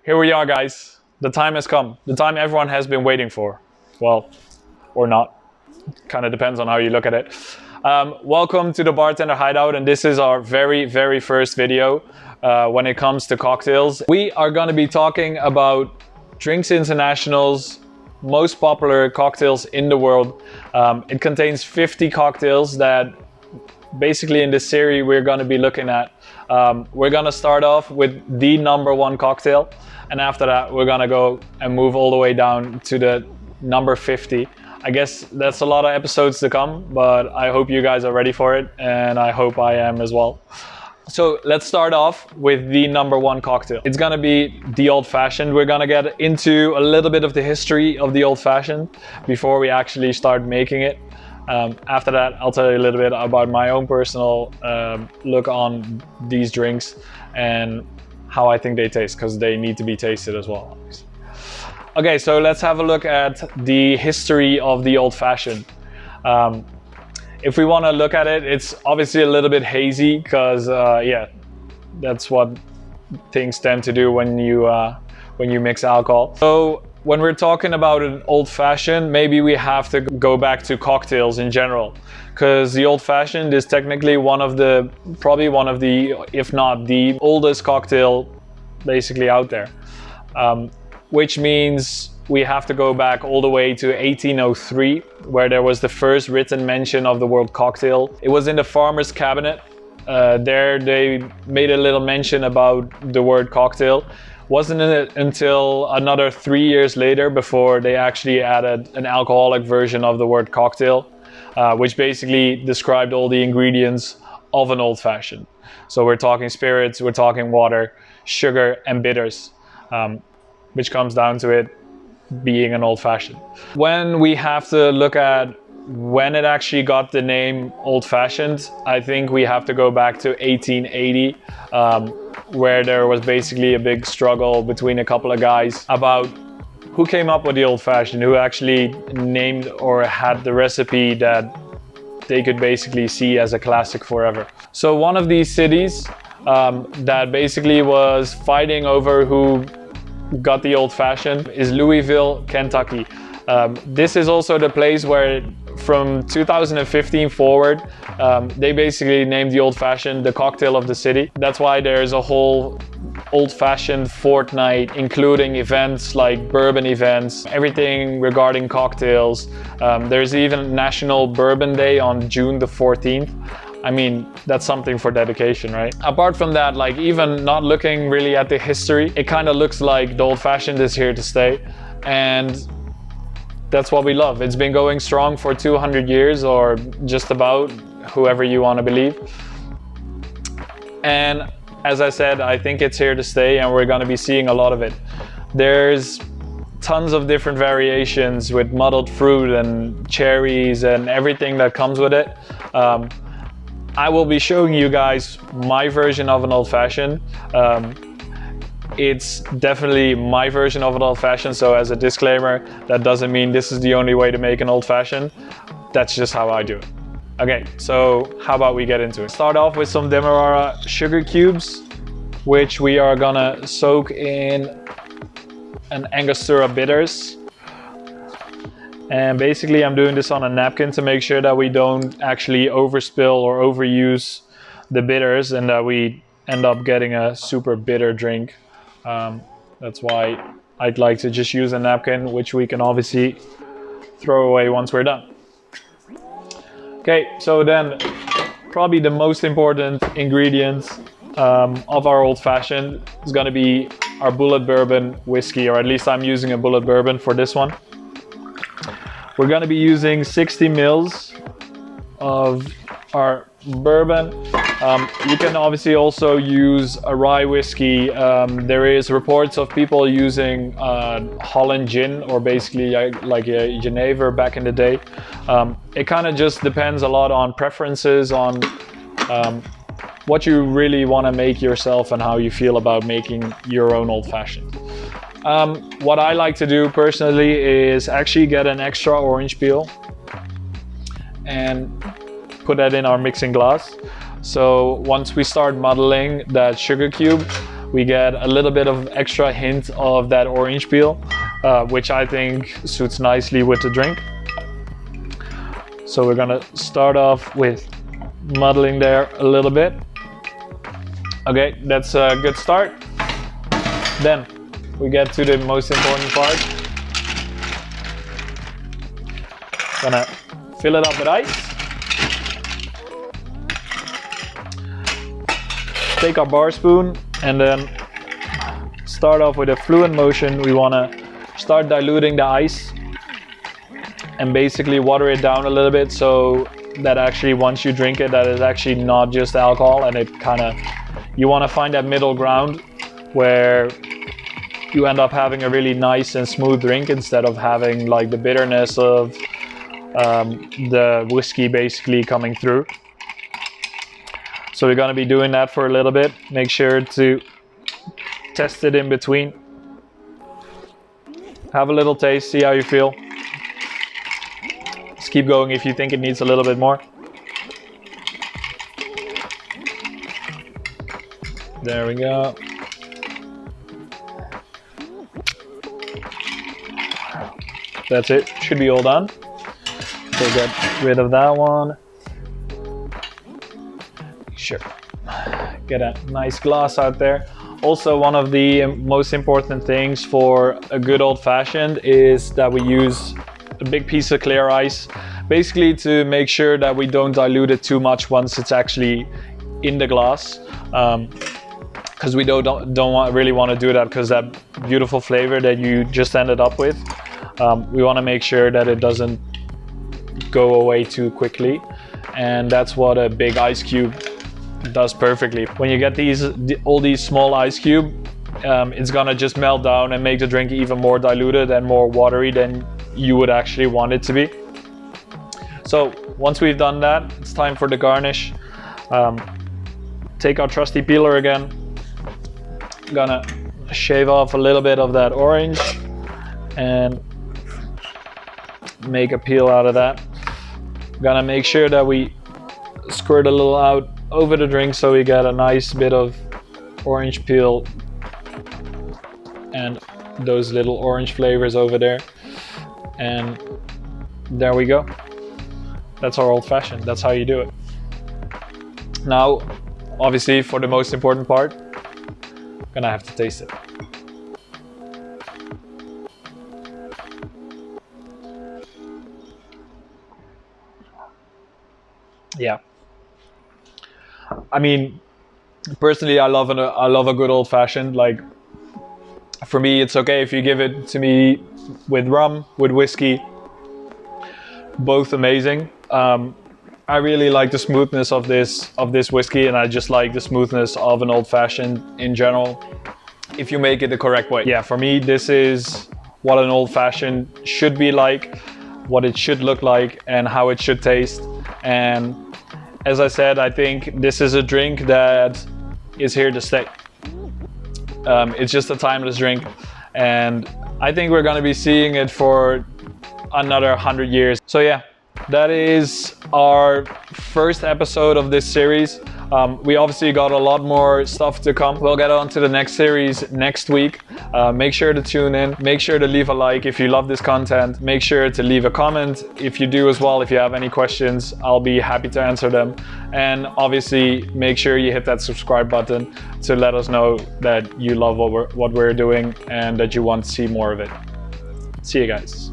Here we are, guys. The time has come. The time everyone has been waiting for. Well, or not. Kind of depends on how you look at it. Welcome to the Bartender Hideout, and this is our very first video when it comes to cocktails. We are going to be talking about Drinks International's most popular cocktails in the world. It contains 50 cocktails that basically in this series we're going to be looking at. We're going to start off with the number one cocktail, and after that we're going to go and move all the way down to the number 50. I guess that's a lot of episodes to come, but I hope you guys are ready for it, and I hope I am as well. So let's start off with the number one cocktail. It's gonna be the Old Fashioned. We're gonna get into a little bit of the history of the Old Fashioned before we actually start making it. After that, I'll tell you a little bit about my own personal look on these drinks and how I think they taste, because they need to be tasted as well. Okay, so let's have a look at the history of the Old Fashioned. If we want to look at it, it's obviously a little bit hazy because, yeah, that's what things tend to do when you mix alcohol. So when we're talking about an Old Fashioned, maybe we have to go back to cocktails in general, because the Old Fashioned is technically probably one of the, if not the oldest cocktail basically out there. Which means we have to go back all the way to 1803, where there was the first written mention of the word cocktail. It was in the Farmer's Cabinet. There they made a little mention about the word cocktail. Wasn't it until another 3 years later before they actually added an alcoholic version of the word cocktail, which basically described all the ingredients of an Old Fashioned. So we're talking spirits, we're talking water, sugar, and bitters. Which comes down to it being an Old Fashioned. When we have to look at when it actually got the name Old Fashioned, I think we have to go back to 1880, where there was basically a big struggle between a couple of guys about who came up with the Old Fashioned, who actually named or had the recipe that they could basically see as a classic forever. So one of these cities that basically was fighting over who got the Old Fashioned is Louisville, Kentucky. This is also the place where from 2015 forward, they basically named the Old Fashioned the cocktail of the city. That's why there's a whole Old Fashioned fortnight, including events like bourbon events, everything regarding cocktails. There's even National Bourbon Day on June the 14th. I mean, that's something for dedication, right? Apart from that, like even not looking really at the history, it kind of looks like the Old Fashioned is here to stay. And that's what we love. It's been going strong for 200 years or just about, whoever you want to believe. And as I said, I think it's here to stay and we're going to be seeing a lot of it. There's tons of different variations with muddled fruit and cherries and everything that comes with it. I will be showing you guys my version of an Old Fashioned. It's definitely my version of an Old Fashioned, so as a disclaimer, that doesn't mean this is the only way to make an Old Fashioned. That's just how I do it. Okay, so how about we get into it? Start off with some Demerara sugar cubes, which we are gonna soak in an Angostura bitters. And basically I'm doing this on a napkin to make sure that we don't actually overspill or overuse the bitters and that we end up getting a super bitter drink. That's why I'd like to just use a napkin, which we can obviously throw away once we're done. Okay, so then probably the most important ingredient of our Old Fashioned is going to be our bullet bourbon whiskey, or at least I'm using a bullet bourbon for this one. We're going to be using 60 mils of our bourbon. You can obviously also use a rye whiskey. There is reports of people using Holland gin, or basically like a Genever back in the day. It kind of just depends a lot on preferences, on what you really want to make yourself and how you feel about making your own Old Fashioned. What I like to do personally is actually get an extra orange peel and put that in our mixing glass. So once we start muddling that sugar cube, we get a little bit of extra hint of that orange peel, which I think suits nicely with the drink. So we're gonna start off with muddling there a little bit. Okay, that's a good start. Then we get to the most important part. Gonna fill it up with ice. Take our bar spoon and then start off with a fluid motion. We wanna start diluting the ice and basically water it down a little bit so that actually once you drink it, that is actually not just alcohol, and it kinda, you wanna find that middle ground where you end up having a really nice and smooth drink instead of having like the bitterness of the whiskey basically coming through. So we're gonna be doing that for a little bit. Make sure to test it in between. Have a little taste, see how you feel. Just keep going if you think it needs a little bit more. There we go. That's it, should be all done. So get rid of that one. Sure. Get a nice glass out there. Also, one of the most important things for a good old-fashioned is that we use a big piece of clear ice, basically to make sure that we don't dilute it too much once it's actually in the glass, because we really want to do that, because that beautiful flavor that you just ended up with, we want to make sure that it doesn't go away too quickly, and that's what a big ice cube does perfectly. When you get all these small ice cube, it's gonna just melt down and make the drink even more diluted and more watery than you would actually want it to be. So once we've done that, it's time for the garnish. Take our trusty peeler again. Gonna shave off a little bit of that orange and make a peel out of that. Gonna make sure that we squirt a little out over the drink so we get a nice bit of orange peel and those little orange flavors over there. And there we go. That's our old-fashioned. That's how you do it. Now, obviously, for the most important part, I'm gonna have to taste it. Yeah. I mean, personally, I love a good old-fashioned. Like, for me, it's okay if you give it to me with rum, with whiskey, both amazing. I really like the smoothness of this whiskey, and I just like the smoothness of an old-fashioned in general, if you make it the correct way. Yeah, for me, this is what an old-fashioned should be like, what it should look like, and how it should taste. And as I said, I think this is a drink that is here to stay. It's just a timeless drink, and I think we're gonna be seeing it for another 100 years. So yeah, that is our first episode of this series. We obviously got a lot more stuff to come. We'll get on to the next series next week. Make sure to tune in. Make sure to leave a like if you love this content. Make sure to leave a comment if you do as well. If you have any questions, I'll be happy to answer them. And obviously, make sure you hit that subscribe button to let us know that you love what we're doing and that you want to see more of it. See you guys.